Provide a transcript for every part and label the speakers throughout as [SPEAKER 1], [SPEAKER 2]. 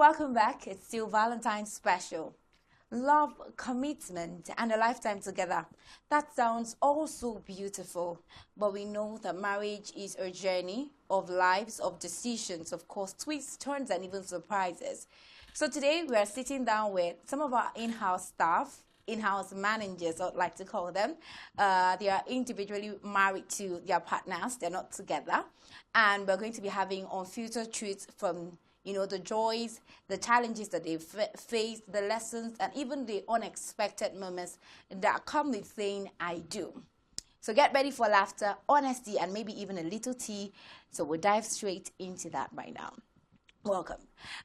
[SPEAKER 1] welcome back. It's still Valentine's special. Love, commitment, and a lifetime together. That sounds all so beautiful. But we know that marriage is a journey of lives, of decisions, of course, twists, turns, and even surprises. So today we are sitting down with some of our in-house staff, in-house managers, I'd like to call them. They are individually married to their partners. They're not together. And we're going to be having unfiltered truths from the joys, the challenges that they've faced, the lessons, and even the unexpected moments that come with saying, I do. So get ready for laughter, honesty, and maybe even a little tea. So we'll dive straight into that right now. Welcome.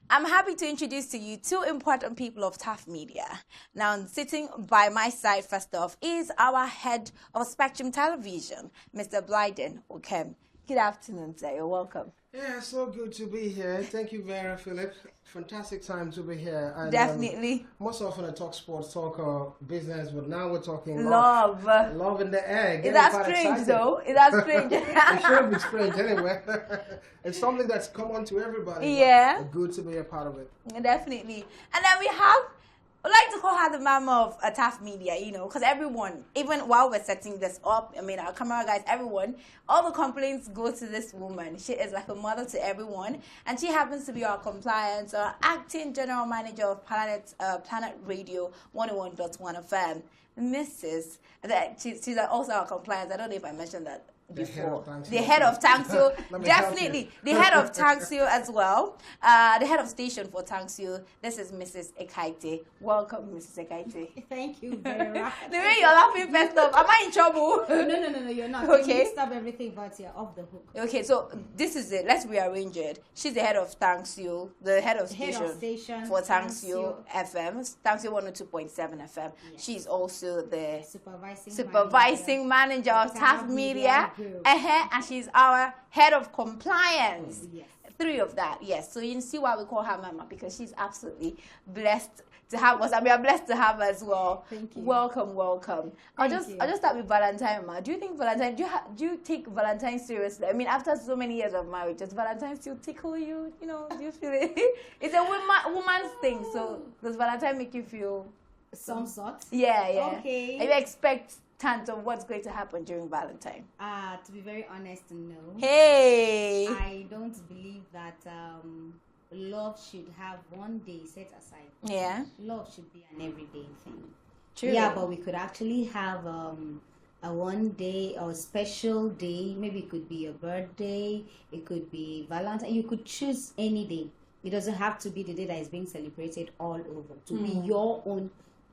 [SPEAKER 1] I'm happy to introduce to you two important people of TAF Media. Now, sitting by my side, first off, is our head of Spectrum Television, Mr. Blyden Okem. Good afternoon, sir. You're welcome.
[SPEAKER 2] Yeah, so good to be here. Thank you, Vera Philip. Fantastic time to be here. And,
[SPEAKER 1] Definitely.
[SPEAKER 2] Most often I talk sports, talk business, but now we're talking
[SPEAKER 1] love.
[SPEAKER 2] Love in the air.
[SPEAKER 1] Is that strange, though? Is that strange?
[SPEAKER 2] It should be strange anyway. It's something that's common to everybody.
[SPEAKER 1] Yeah.
[SPEAKER 2] Good to be a part of it.
[SPEAKER 1] Definitely. And then we have, I like to call her the mama of TAF Media, because everyone, even while we're setting this up, our camera guys, everyone, all the complaints go to this woman. She is like a mother to everyone, and she happens to be our compliance, our acting general manager of Planet Radio 101.1 FM, Mrs. She's also our compliance. I don't know if I mentioned that before. The head of Tangsio, definitely the head of Tangsio as well, the head of station for Tangsio. This is Mrs. Ekaite. Welcome, Mrs. Ekaite.
[SPEAKER 3] Thank you, Vera.
[SPEAKER 1] The way you're laughing first off, am I in trouble?
[SPEAKER 3] No, you're not.
[SPEAKER 1] Okay.
[SPEAKER 3] You stop everything, but you're off the hook.
[SPEAKER 1] Okay, so this is it. Let's rearrange it. She's the head of Tangsio, the head of station for Tangsio FM, Tangsio 102.7 FM. Yes. She's also the supervising manager of TAF Media. And she's our head of compliance.
[SPEAKER 3] Yes.
[SPEAKER 1] Three of that, yes. So you can see why we call her Mama, because she's absolutely blessed to have us, and we are blessed to have her as well.
[SPEAKER 3] Thank you.
[SPEAKER 1] Welcome. I'll just start with Valentine, Ma. Do you think Valentine? Do you take Valentine seriously? After so many years of marriage, does Valentine still tickle you? Do you feel it? It's a woman's thing. So does Valentine make you feel
[SPEAKER 3] some sort?
[SPEAKER 1] Yeah.
[SPEAKER 3] Okay.
[SPEAKER 1] And you expect of what's going to happen during Valentine?
[SPEAKER 3] To be very honest, no.
[SPEAKER 1] Hey!
[SPEAKER 3] I don't believe that love should have one day set aside.
[SPEAKER 1] Yeah.
[SPEAKER 3] Love should be an everyday thing.
[SPEAKER 1] True.
[SPEAKER 3] Yeah, but we could actually have a one day or special day. Maybe it could be your birthday. It could be Valentine. You could choose any day. It doesn't have to be the day that is being celebrated all over. To be your own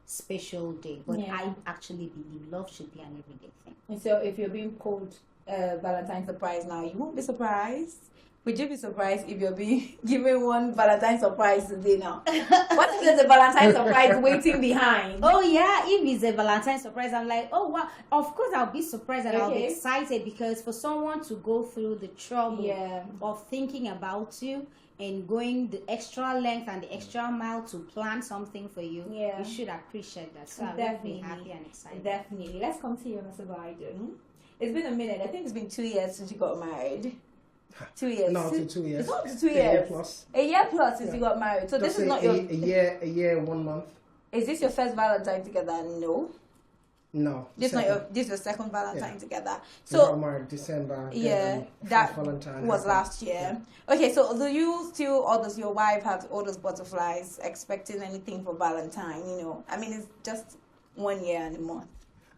[SPEAKER 3] special day, but I actually believe love should be an everyday thing.
[SPEAKER 1] And so if you're being called Valentine's surprise now, you won't be surprised. Would you be surprised if you're being given one Valentine's surprise today now? What if there's a Valentine's surprise waiting behind?
[SPEAKER 3] Oh yeah, if it's a Valentine's surprise, I'm like, oh wow, of course I'll be surprised and I'll be excited, because for someone to go through the trouble of thinking about you and going the extra length and the extra mile to plan something for you, you should appreciate that. So I'm definitely happy and excited.
[SPEAKER 1] Definitely. Let's come to you, Mr. Biden. It's been a minute. I think it's been 2 years since you got married. 2 years.
[SPEAKER 2] No, 2 years.
[SPEAKER 1] It's not 2 years.
[SPEAKER 2] A year plus.
[SPEAKER 1] A year plus since you got married. So
[SPEAKER 2] Just
[SPEAKER 1] this is not
[SPEAKER 2] a year, 1 month.
[SPEAKER 1] Is this your first Valentine together? No.
[SPEAKER 2] No.
[SPEAKER 1] This is your second Valentine together.
[SPEAKER 2] So we got married December.
[SPEAKER 1] That
[SPEAKER 2] Valentine
[SPEAKER 1] was last year. Okay, so do you still, or does your wife have all those butterflies expecting anything for Valentine? It's just 1 year and a month.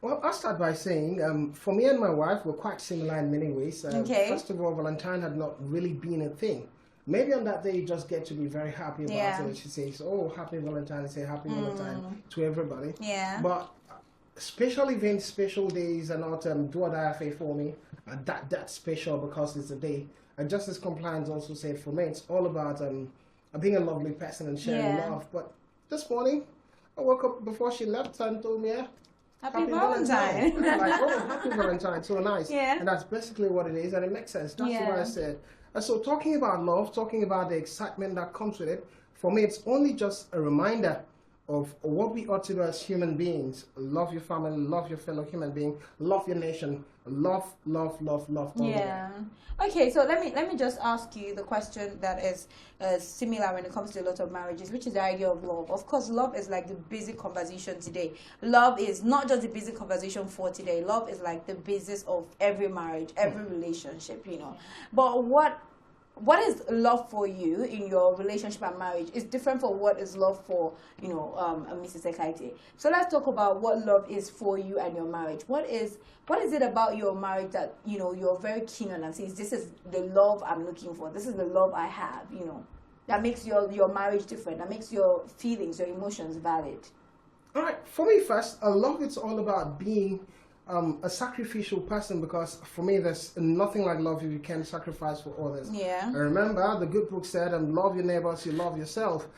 [SPEAKER 2] Well, I'll start by saying, for me and my wife, we're quite similar in many ways. First of all, Valentine had not really been a thing. Maybe on that day you just get to be very happy about it. She says, "Oh, happy Valentine," and say happy Valentine to everybody.
[SPEAKER 1] Yeah.
[SPEAKER 2] But special events, special days are not do or die for me. That's special because it's a day. And Justice Compliance also said, for me, it's all about being a lovely person and sharing love. But this morning, I woke up before she left and told me,
[SPEAKER 1] Happy Valentine.
[SPEAKER 2] I'm like, oh, happy Valentine, so nice.
[SPEAKER 1] Yeah.
[SPEAKER 2] And that's basically what it is, and it makes sense. That's what I said. And so talking about love, talking about the excitement that comes with it, for me, it's only just a reminder of what we ought to do as human beings. Love your family, love your fellow human being, love your nation, Love, love, love, love. All the way.
[SPEAKER 1] Yeah. Okay, so let me just ask you the question that is similar when it comes to a lot of marriages, which is the idea of love. Of course, love is like the basic conversation today. Love is not just the basic conversation for today. Love is like the basis of every marriage, every relationship, you know. But what is love for you in your relationship and marriage is different from what is love for, you know, Mrs. Ekaite. So let's talk about what love is for you and your marriage. What is it about your marriage that, you know, you're very keen on and says, this is the love I'm looking for, this is the love I have, you know, that makes your marriage different, that makes your feelings, your emotions valid?
[SPEAKER 2] All right, for me first, love it's all about being a sacrificial person, because for me there's nothing like love if you can sacrifice for others.
[SPEAKER 1] Yeah.
[SPEAKER 2] And remember, the good book said, love your neighbors, you love yourself,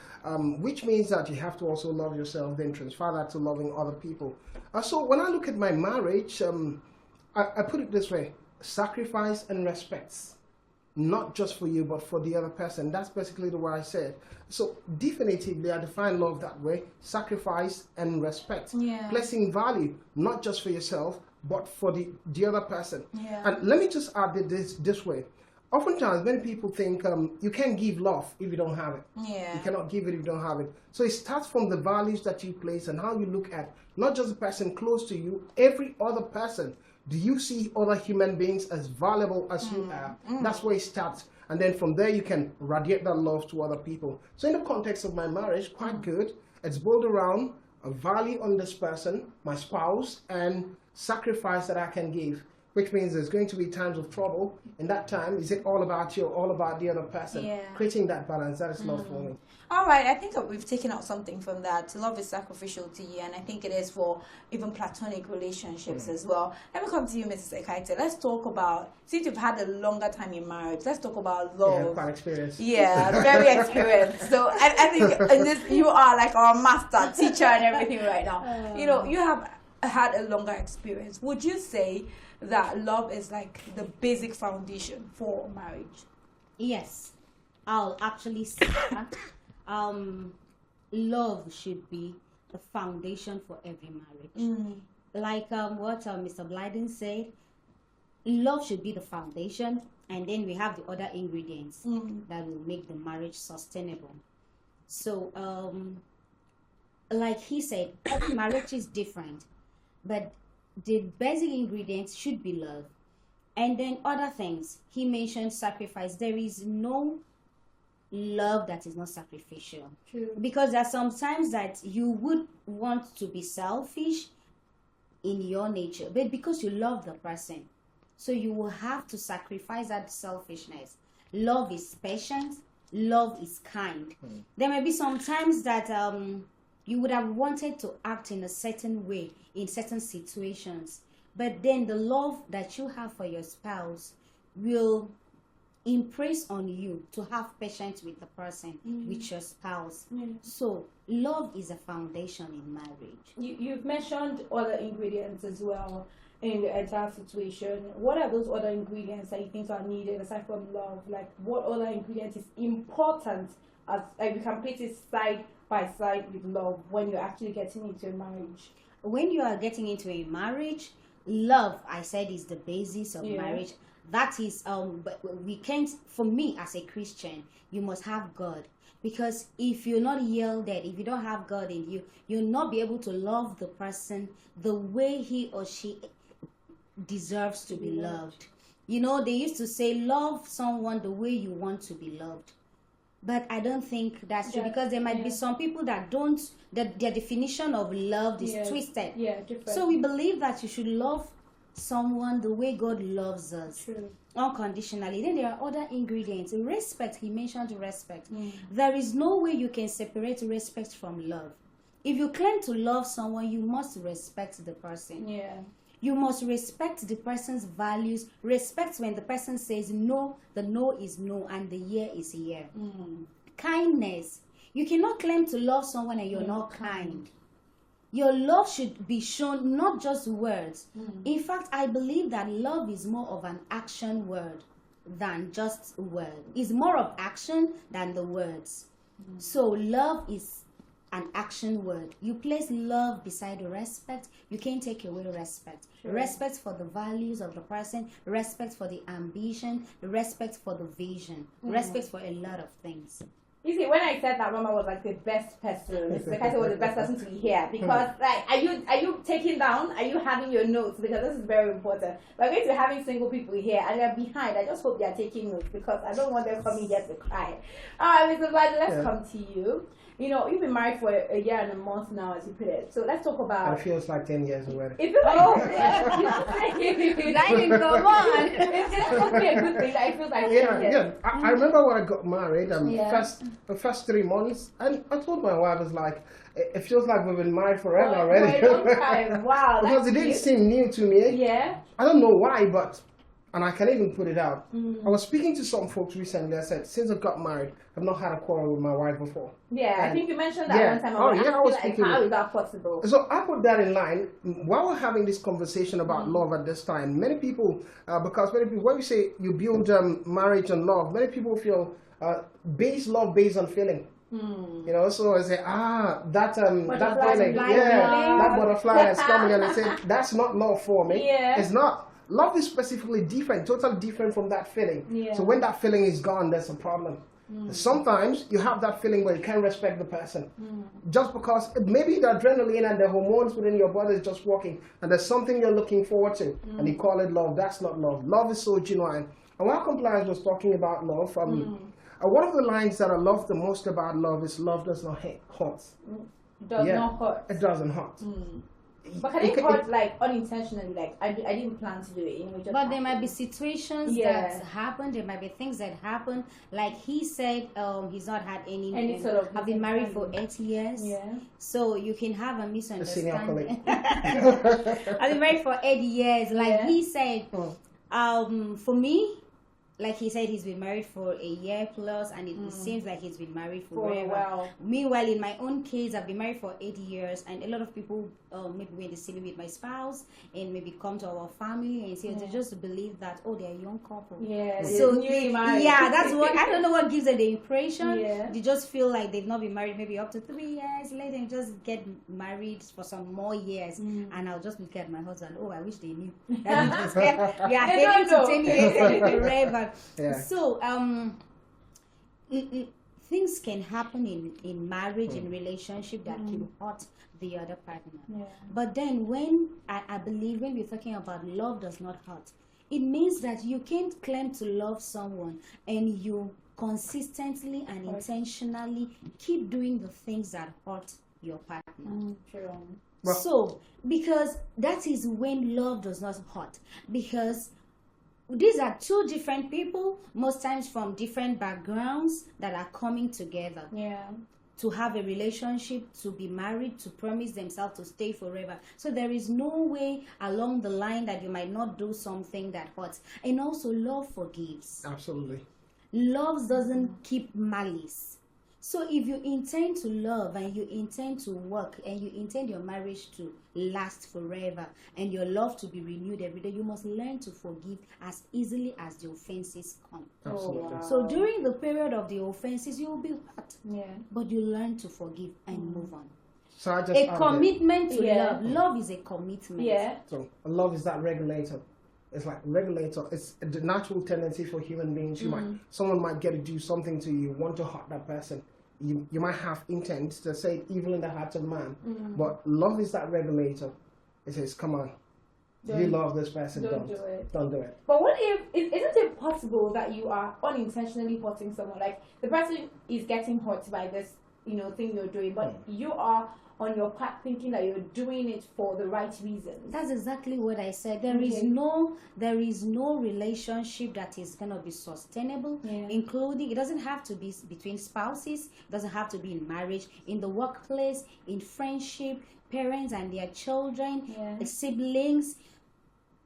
[SPEAKER 2] which means that you have to also love yourself, then transfer that to loving other people. So when I look at my marriage, I put it this way: sacrifice and respect. Not just for you, but for the other person. That's basically the way I said. So definitively, I define love that way: sacrifice and respect.
[SPEAKER 1] Yeah.
[SPEAKER 2] Placing value, not just for yourself, but for the other person.
[SPEAKER 1] Yeah.
[SPEAKER 2] And let me just add this way. Oftentimes, many people think you can't give love if you don't have it.
[SPEAKER 1] Yeah.
[SPEAKER 2] You cannot give it if you don't have it. So it starts from the values that you place and how you look at not just the person close to you, every other person. Do you see other human beings as valuable as you are? That's where it starts. And then from there, you can radiate that love to other people. So in the context of my marriage, quite good. It's built around a value on this person, my spouse, and sacrifice that I can give, which means there's going to be times of trouble. In that time, is it all about you or all about the other person?
[SPEAKER 1] Yeah.
[SPEAKER 2] Creating that balance, that is love for me.
[SPEAKER 1] All right, I think we've taken out something from that. Love is sacrificial to you, and I think it is for even platonic relationships as well. Let me come to you, Mrs. Ekaite. Let's talk about, since you've had a longer time in marriage, let's talk about love.
[SPEAKER 2] Yeah, quite experienced.
[SPEAKER 1] Yeah, very experienced. So I think in this, you are like our master teacher and everything right now. You know, you have had a longer experience. Would you say that love is like the basic foundation for marriage?
[SPEAKER 3] Yes, I'll actually say that. Love should be the foundation for every marriage. Like what Mr. Blyden said, love should be the foundation, and then we have the other ingredients that will make the marriage sustainable. So, like he said, every marriage is different, but the basic ingredients should be love. And then other things, he mentioned sacrifice. There is no love that is not sacrificial.
[SPEAKER 1] True.
[SPEAKER 3] Because there are some times that you would want to be selfish in your nature, but because you love the person, so you will have to sacrifice that selfishness. Love is patient, love is kind. There may be some times that you would have wanted to act in a certain way in certain situations, but then the love that you have for your spouse will impress on you to have patience with the person, with your spouse. So love is a foundation in marriage.
[SPEAKER 1] You've mentioned other ingredients as well in the entire situation. What are those other ingredients that you think are needed aside from love? Like, what other ingredient is important as like we can place it side by side with love when you're actually getting into a marriage?
[SPEAKER 3] When you are getting into a marriage, love, I said, is the basis of marriage. That is, but we can't, for me as a Christian, you must have God. Because if you're not yielded, if you don't have God in you, you'll not be able to love the person the way he or she deserves to be loved. You know, they used to say, love someone the way you want to be loved. But I don't think that's true, because there might be some people that don't, that their definition of love is twisted.
[SPEAKER 1] Yeah, different.
[SPEAKER 3] So we believe that you should love someone the way God loves us.
[SPEAKER 1] True.
[SPEAKER 3] Unconditionally. Then there are other ingredients. Respect, he mentioned respect. There is no way you can separate respect from love. If you claim to love someone, you must respect the person.
[SPEAKER 1] Yeah.
[SPEAKER 3] You must respect the person's values. Respect when the person says no, the no is no and the yeah is yeah. Kindness. You cannot claim to love someone and you're not kind. Your love should be shown, not just words. In fact, I believe that love is more of an action word than just a word. It's more of action than the words. So love is an action word. You place love beside respect, you can't take away respect.
[SPEAKER 1] Sure.
[SPEAKER 3] Respect for the values of the person, respect for the ambition, respect for the vision, respect for a lot of things.
[SPEAKER 1] You see, when I said that Mama was like the best person, it's like I said was the best person to be here because like are you taking down? Are you having your notes? Because this is very important. We're going to be having single people here and they're behind. I just hope they're taking notes because I don't want them coming here to cry. Alright, Mr. Vlad, let's come to you. You know, you've been married for a year and a month now, as you put it. So let's talk about.
[SPEAKER 2] It feels like 10 years already.
[SPEAKER 1] It feels like
[SPEAKER 3] Come on.
[SPEAKER 1] It's supposed to be a good thing. That it feels like 10
[SPEAKER 2] Yeah,
[SPEAKER 1] years.
[SPEAKER 2] yeah. I remember when I got married,
[SPEAKER 1] Yeah.
[SPEAKER 2] the first 3 months, and I told my wife, I was like, it feels like we've been married forever
[SPEAKER 1] For
[SPEAKER 2] already.
[SPEAKER 1] a long time. Wow.
[SPEAKER 2] Because
[SPEAKER 1] that's
[SPEAKER 2] it didn't
[SPEAKER 1] cute.
[SPEAKER 2] seem new to me.
[SPEAKER 1] Yeah.
[SPEAKER 2] I don't know why, but, and I can even put it out. I was speaking to some folks recently. I said, since I got married, I've not had a quarrel with my wife before.
[SPEAKER 1] Yeah, I
[SPEAKER 2] And-
[SPEAKER 1] think you mentioned that
[SPEAKER 2] yeah.
[SPEAKER 1] one time.
[SPEAKER 2] Oh, yeah, I was
[SPEAKER 1] like,
[SPEAKER 2] thinking
[SPEAKER 1] how
[SPEAKER 2] it.
[SPEAKER 1] is that possible?
[SPEAKER 2] So I put that in line. While we're having this conversation about love at this time, many people, because many people, when we say you build marriage on love, many people feel base love based on feeling. You know, so I say, that
[SPEAKER 1] Butterfly
[SPEAKER 2] feeling,
[SPEAKER 3] fly
[SPEAKER 2] yeah,
[SPEAKER 3] feeling.
[SPEAKER 2] that butterfly that's coming, and I say that's not love for me.
[SPEAKER 1] Yeah.
[SPEAKER 2] It's not. Love is specifically different, totally different from that feeling.
[SPEAKER 1] Yeah.
[SPEAKER 2] So when that feeling is gone, there's a problem. Sometimes you have that feeling where you can't respect the person just because maybe the adrenaline and the hormones within your body is just working and there's something you're looking forward to and you call it love. That's not love. Love is so genuine. And while Compliance was talking about love, one of the lines that I love the most about love is love does not hurt.
[SPEAKER 1] Does not hurt.
[SPEAKER 2] It doesn't hurt.
[SPEAKER 1] But can it hurt like unintentionally? Like I didn't plan to do it. You know, it just
[SPEAKER 3] But there might
[SPEAKER 1] happened.
[SPEAKER 3] be situations
[SPEAKER 1] Yeah.
[SPEAKER 3] that happen. There might be things that happen. Like he said, he's not had
[SPEAKER 1] Any sort of
[SPEAKER 3] I've been married for
[SPEAKER 1] misunderstanding.
[SPEAKER 3] 8 years.
[SPEAKER 1] Yeah.
[SPEAKER 3] So you can have a
[SPEAKER 2] The senior
[SPEAKER 3] misunderstanding.
[SPEAKER 2] colleague.
[SPEAKER 3] I've been married for 8 years. Like
[SPEAKER 1] Yeah.
[SPEAKER 3] he said, for me, like he said, he's been married for a year plus, and it seems like he's been married
[SPEAKER 1] For a
[SPEAKER 3] forever.
[SPEAKER 1] while.
[SPEAKER 3] Meanwhile, in my own case, I've been married for 8 years, and a lot of people maybe when they see me with my spouse and maybe come to our family and say they just believe that they're a young couple.
[SPEAKER 1] Yeah.
[SPEAKER 3] So
[SPEAKER 1] newly married.
[SPEAKER 3] yeah, that's what I don't know what gives them the impression.
[SPEAKER 1] Yeah.
[SPEAKER 3] They just feel like they've not been married maybe up to 3 years later and just get married for some more years. And I'll just look at my husband. Oh, I wish they knew. That we just we are
[SPEAKER 1] They
[SPEAKER 3] heading
[SPEAKER 1] don't
[SPEAKER 3] to
[SPEAKER 1] know.
[SPEAKER 3] 10 years forever.
[SPEAKER 2] Yeah.
[SPEAKER 3] So things can happen in marriage, in relationship that can hurt the other partner.
[SPEAKER 1] Yeah.
[SPEAKER 3] But then when I believe when we're talking about love does not hurt, it means that you can't claim to love someone and you consistently and intentionally keep doing the things that hurt your partner.
[SPEAKER 1] True.
[SPEAKER 2] Well-
[SPEAKER 3] So, because that is when love does not hurt. Because these are two different people, most times from different backgrounds, that are coming together
[SPEAKER 1] Yeah.
[SPEAKER 3] to have a relationship, to be married, to promise themselves to stay forever. So there is no way along the line that you might not do something that hurts. And also, love forgives.
[SPEAKER 2] Absolutely.
[SPEAKER 3] Love doesn't keep malice. So if you intend to love and you intend to work and you intend your marriage to last forever and your love to be renewed every day, you must learn to forgive as easily as the offenses come.
[SPEAKER 2] Absolutely.
[SPEAKER 1] Oh, wow.
[SPEAKER 3] So during the period of the offenses, you will be hurt,
[SPEAKER 1] Yeah.
[SPEAKER 3] but you learn to forgive and move on.
[SPEAKER 2] So I just
[SPEAKER 3] A
[SPEAKER 2] add
[SPEAKER 3] commitment to
[SPEAKER 1] Yeah.
[SPEAKER 3] love. Love is a commitment.
[SPEAKER 1] Yeah.
[SPEAKER 2] So love is that regulator. It's like regulator. It's the natural tendency for human beings. Someone might get to do something to you, want to hurt that person. You might have intent to say evil in the heart of man, but love is that regulator. It says, "Come on, you love this person.
[SPEAKER 1] Don't do it.
[SPEAKER 2] Don't do it."
[SPEAKER 1] But what if, isn't it possible that you are unintentionally hurting someone? Like the person is getting hurt by this, thing you're doing, but you are on your part thinking that you're doing it for the right reasons.
[SPEAKER 3] That's exactly what I said. There is no relationship that is gonna be sustainable, including it doesn't have to be between spouses, it doesn't have to be in marriage, in the workplace, in friendship, parents and their children, siblings.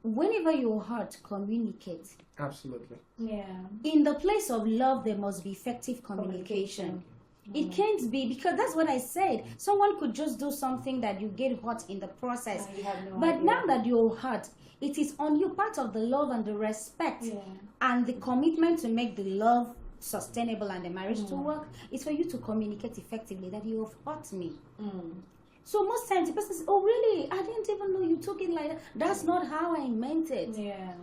[SPEAKER 3] Whenever you're hurt, communicate.
[SPEAKER 2] Absolutely.
[SPEAKER 1] Yeah.
[SPEAKER 3] In the place of love, there must be effective communication. It can't be, because that's what I said. Someone could just do something that you get hurt in the process.
[SPEAKER 1] And you have no
[SPEAKER 3] But
[SPEAKER 1] idea.
[SPEAKER 3] now that you're hurt, it is on you, part of the love and the respect and the commitment to make the love sustainable and the marriage to work is for you to communicate effectively that you have hurt me. So most times the person says, oh really, I didn't even know you took it like that. That's not how I meant it.
[SPEAKER 1] Yeah.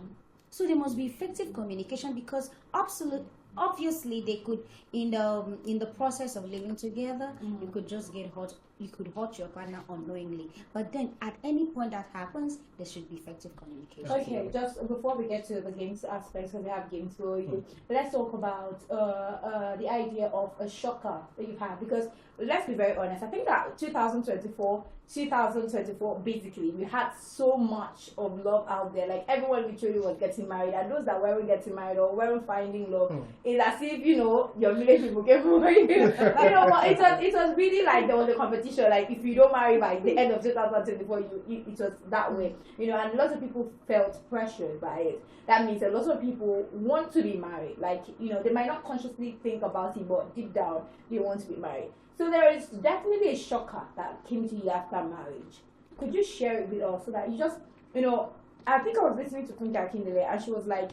[SPEAKER 3] So there must be effective communication, because obviously they could, in the process of living together, you could just get hurt. You could hurt your partner unknowingly. But then at any point that happens, there should be effective communication.
[SPEAKER 4] Okay, just before we get to the games aspects, because we have games for you, let's talk about the idea of a shocker that you've had. Because let's be very honest, I think that 2024, basically, we had so much of love out there. Like everyone literally was getting married, and those that weren't getting married or weren't finding love, it's as if, you know, your village people came for you. You know, but it was really like there was a competition. Like if you don't marry by the end of 2024, it was that way. You know, and lots of people felt pressured by it. That means a lot of people want to be married. Like, you know, they might not consciously think about it, but deep down they want to be married. So there is definitely a shocker that came to you after marriage. Could you share it with us so that you just, you know, I think I was listening to Kunja Kindele, and she was like,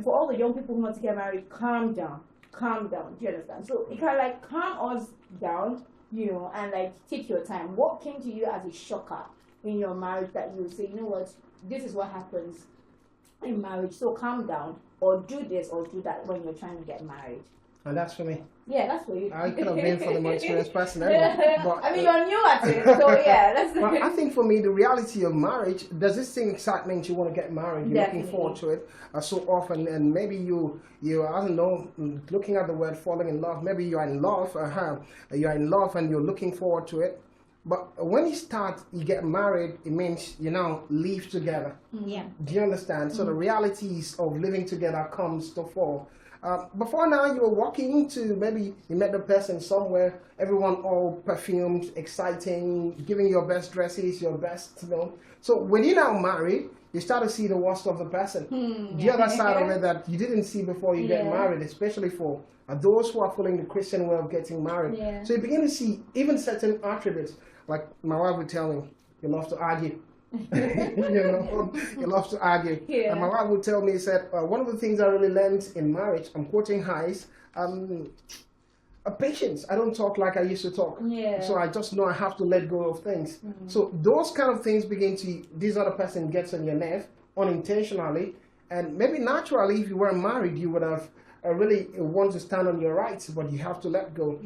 [SPEAKER 4] for all the young people who want to get married, calm down. Do you understand? So it can like calm us down, you know, and like take your time. What came to you as a shocker in your marriage that you would say, you know what, this is what happens in marriage, so calm down, or do this or do that when you're trying to get married?
[SPEAKER 2] And that's for me.
[SPEAKER 4] Yeah, that's for you.
[SPEAKER 2] I could have been for the more experienced person anyway. But,
[SPEAKER 4] I mean, you're new at it, so yeah.
[SPEAKER 2] Well, I think for me, the reality of marriage, does this thing excitement? You want to get married, you're
[SPEAKER 4] Definitely.
[SPEAKER 2] looking forward to it so often, and maybe you I don't know, looking at the word falling in love, maybe you're in love, you're in love and you're looking forward to it. But when you get married, it means you now live together.
[SPEAKER 3] Yeah.
[SPEAKER 2] Do you understand? So the realities of living together comes to fall. Before now, you were walking into, maybe you met the person somewhere, everyone all perfumed, exciting, giving your best dresses, your best, you know. So when you're now married, you start to see the worst of the person. The other side of it that you didn't see before you get married, especially for those who are following the Christian way of getting married.
[SPEAKER 4] Yeah.
[SPEAKER 2] So you begin to see even certain attributes. Like my wife would tell me, you love to argue. You love to argue.
[SPEAKER 4] Yeah.
[SPEAKER 2] And my wife would tell me, said, one of the things I really learned in marriage, I'm quoting Hayes, patience. I don't talk like I used to talk.
[SPEAKER 4] Yeah.
[SPEAKER 2] So I just know I have to let go of things. So those kind of things begin to, this other person gets on your nerve unintentionally. And maybe naturally, if you weren't married, you would have really want to stand on your rights, but you have to let go.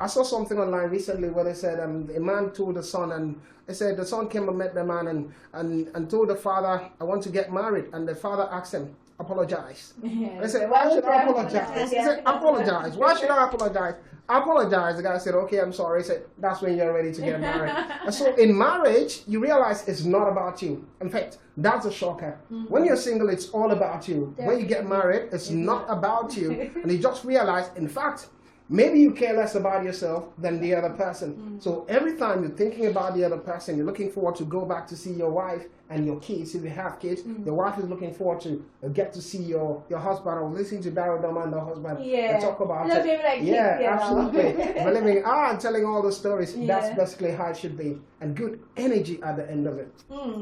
[SPEAKER 2] I saw something online recently where they said a man told the son, and they said the son came and met the man and told the father, I want to get married. And the father asked him, apologize. They said, why should I apologize? He said, apologize. Why should I apologize? Apologize. The guy said, okay, I'm sorry. He said, that's when you're ready to get married. And so in marriage, you realize it's not about you. In fact, that's a shocker. When you're single, it's all about you. When you get married, it's not about you. And you just realize, in fact, maybe you care less about yourself than the other person. So every time you're thinking about the other person, you're looking forward to go back to see your wife and your kids. If you have kids, your wife is looking forward to get to see your husband, or listening to Daryl Doma and the husband and talk about it.
[SPEAKER 4] Like
[SPEAKER 2] Absolutely. Believing and telling all the stories. That's basically how it should be. And good energy at the end of it.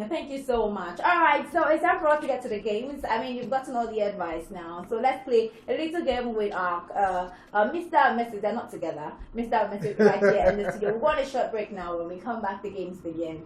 [SPEAKER 4] Thank you so much. All right, so it's time for us to get to the games. I mean, you've gotten all the advice now. So let's play a little game with our Mr. and Mrs. They're not together. Mr. and Mrs. right here in the studio. We're going on a short break now. When we come back, the games begin.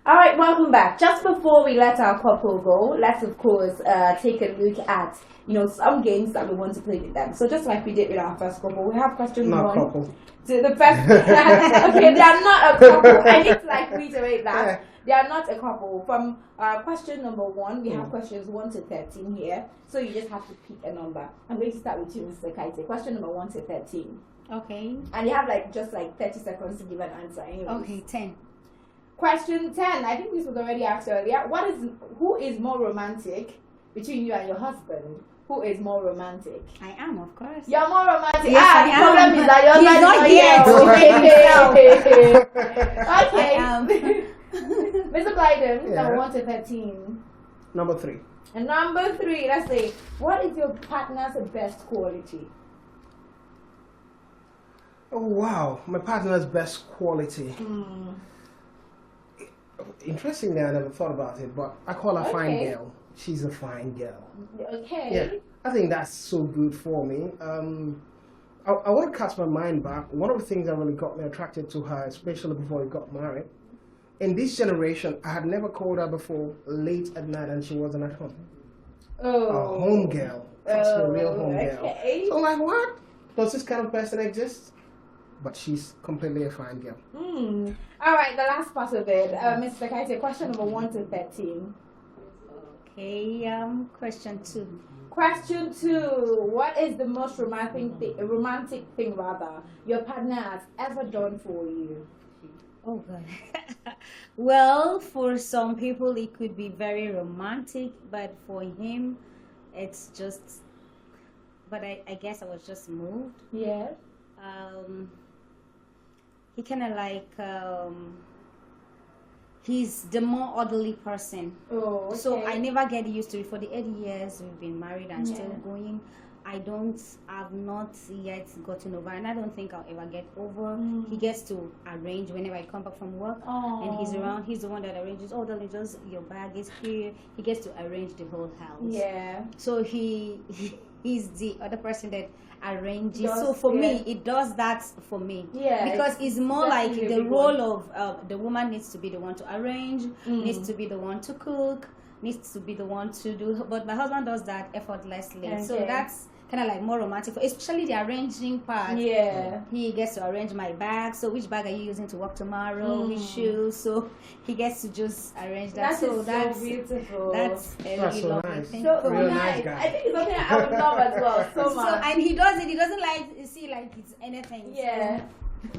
[SPEAKER 4] All right, welcome back. Just before we let our couple go, let's of course take a look at some games that we want to play with them. So just like we did with our first couple, we have question
[SPEAKER 2] Not
[SPEAKER 4] one.
[SPEAKER 2] couple.
[SPEAKER 4] To the first. Okay, they are not a couple. I need to reiterate that they are not a couple. From question number 1, we have questions 1 to 13 here. So you just have to pick a number. I'm going to start with you, Mr. Kaite. Question number 1 to 13.
[SPEAKER 3] Okay.
[SPEAKER 4] And you have like just like 30 seconds to give an answer. Anyways.
[SPEAKER 3] Okay, 10.
[SPEAKER 4] Question 10. I think this was already asked earlier. Who is more romantic between you and your husband? Who is more romantic?
[SPEAKER 3] I am, of course.
[SPEAKER 4] You're more romantic.
[SPEAKER 3] Yes, I
[SPEAKER 4] the
[SPEAKER 3] am.
[SPEAKER 4] problem is that your husband is not here.
[SPEAKER 3] I
[SPEAKER 4] Okay.
[SPEAKER 3] am.
[SPEAKER 4] Mr. Blyden,
[SPEAKER 2] Yeah.
[SPEAKER 4] number 1 to 13.
[SPEAKER 2] Number 3.
[SPEAKER 4] And number 3, let's say, what is your partner's best quality?
[SPEAKER 2] Oh wow, my partner's best quality. Interestingly, I never thought about it, but I call her fine
[SPEAKER 4] Okay.
[SPEAKER 2] girl. She's a fine girl.
[SPEAKER 4] Okay.
[SPEAKER 2] Yeah, I think that's so good for me. I want to cast my mind back. One of the things that really got me attracted to her, especially before we got married, in this generation, I had never called her before late at night and she wasn't at home.
[SPEAKER 4] Oh.
[SPEAKER 2] A home girl. That's a real home
[SPEAKER 4] okay.
[SPEAKER 2] girl. So I'm like, what? Does this kind of person exist? But she's completely a fine girl.
[SPEAKER 4] All right, the last part of it. Mr. Kaite, question number 1 to 13.
[SPEAKER 3] Okay, question 2.
[SPEAKER 4] Question 2. What is the most romantic thing your partner has ever done for you?
[SPEAKER 3] Oh God. Well, for some people it could be very romantic, but for him, it's just. But I guess I was just moved.
[SPEAKER 4] Yes.
[SPEAKER 3] He kind of like he's the more orderly person.
[SPEAKER 4] Oh, okay.
[SPEAKER 3] So I never get used to it. For the 8 years we've been married and still
[SPEAKER 4] Yeah.
[SPEAKER 3] going, I've not yet gotten over, and I don't think I'll ever get over. He gets to arrange whenever I come back from work, and he's around. He's the one that arranges. Oh, darling, just your bag is here. He gets to arrange the whole house.
[SPEAKER 4] Yeah.
[SPEAKER 3] So he's the other person that arranges.
[SPEAKER 4] Does,
[SPEAKER 3] So for me,
[SPEAKER 4] yeah.
[SPEAKER 3] it does that for me.
[SPEAKER 4] Yeah,
[SPEAKER 3] Because it's more like
[SPEAKER 4] definitely a
[SPEAKER 3] the
[SPEAKER 4] big
[SPEAKER 3] role of the woman needs to be the one to arrange, needs to be the one to cook, needs to be the one to do. But my husband does that effortlessly. So
[SPEAKER 4] Okay.
[SPEAKER 3] that's kind of like more romantic, especially the arranging part.
[SPEAKER 4] Yeah.
[SPEAKER 3] He gets to arrange my bag. So which bag are you using to work tomorrow? Which shoes? So he gets to just arrange that.
[SPEAKER 4] That is so beautiful.
[SPEAKER 3] That's a
[SPEAKER 2] That's
[SPEAKER 3] really
[SPEAKER 2] so
[SPEAKER 3] lovely
[SPEAKER 2] nice.
[SPEAKER 3] thing.
[SPEAKER 4] So
[SPEAKER 3] for
[SPEAKER 2] Real
[SPEAKER 3] me.
[SPEAKER 2] nice
[SPEAKER 4] nice.
[SPEAKER 2] guy.
[SPEAKER 4] I think it's something I would love as well. So
[SPEAKER 3] So
[SPEAKER 4] much.
[SPEAKER 3] and he does it. He doesn't like see like it's anything.
[SPEAKER 4] Yeah.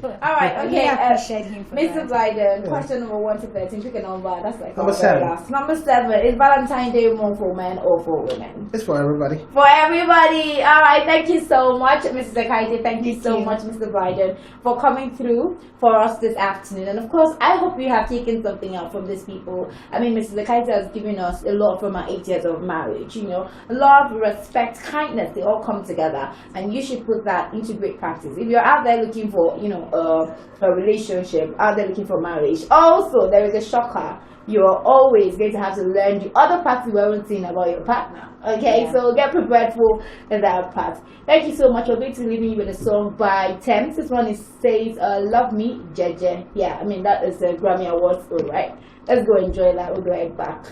[SPEAKER 3] So,
[SPEAKER 4] All right.
[SPEAKER 3] I
[SPEAKER 4] Okay.
[SPEAKER 3] really appreciate him for
[SPEAKER 4] Mr.
[SPEAKER 3] that.
[SPEAKER 4] Blyden, question number 1 to 13. Pick a number. That's like
[SPEAKER 2] Number
[SPEAKER 4] our very
[SPEAKER 2] 7.
[SPEAKER 4] last. Number 7. Is Valentine's Day more for men or for women?
[SPEAKER 2] It's for everybody.
[SPEAKER 4] For everybody. All right. Thank you so much, Mrs. Akaite. Thank you so
[SPEAKER 3] you.
[SPEAKER 4] much, Mr. Blyden, for coming through for us this afternoon. And of course, I hope you have taken something out from these people. I mean, Mrs. Akaite has given us a lot from our 8 years of marriage. You know, love, respect, kindness, they all come together. And you should put that into great practice. If you're out there looking for, a relationship, out there looking for marriage, also, there is a shocker. You're always going to have to learn the other parts you haven't seen about your partner. Okay,
[SPEAKER 3] Yeah.
[SPEAKER 4] so get prepared for that part. Thank you so much. We're going to leave you with a song by Thames. This one says Love Me, Jeje. Yeah, I mean, that is the Grammy Awards, all right. Let's go enjoy that. We'll be right back.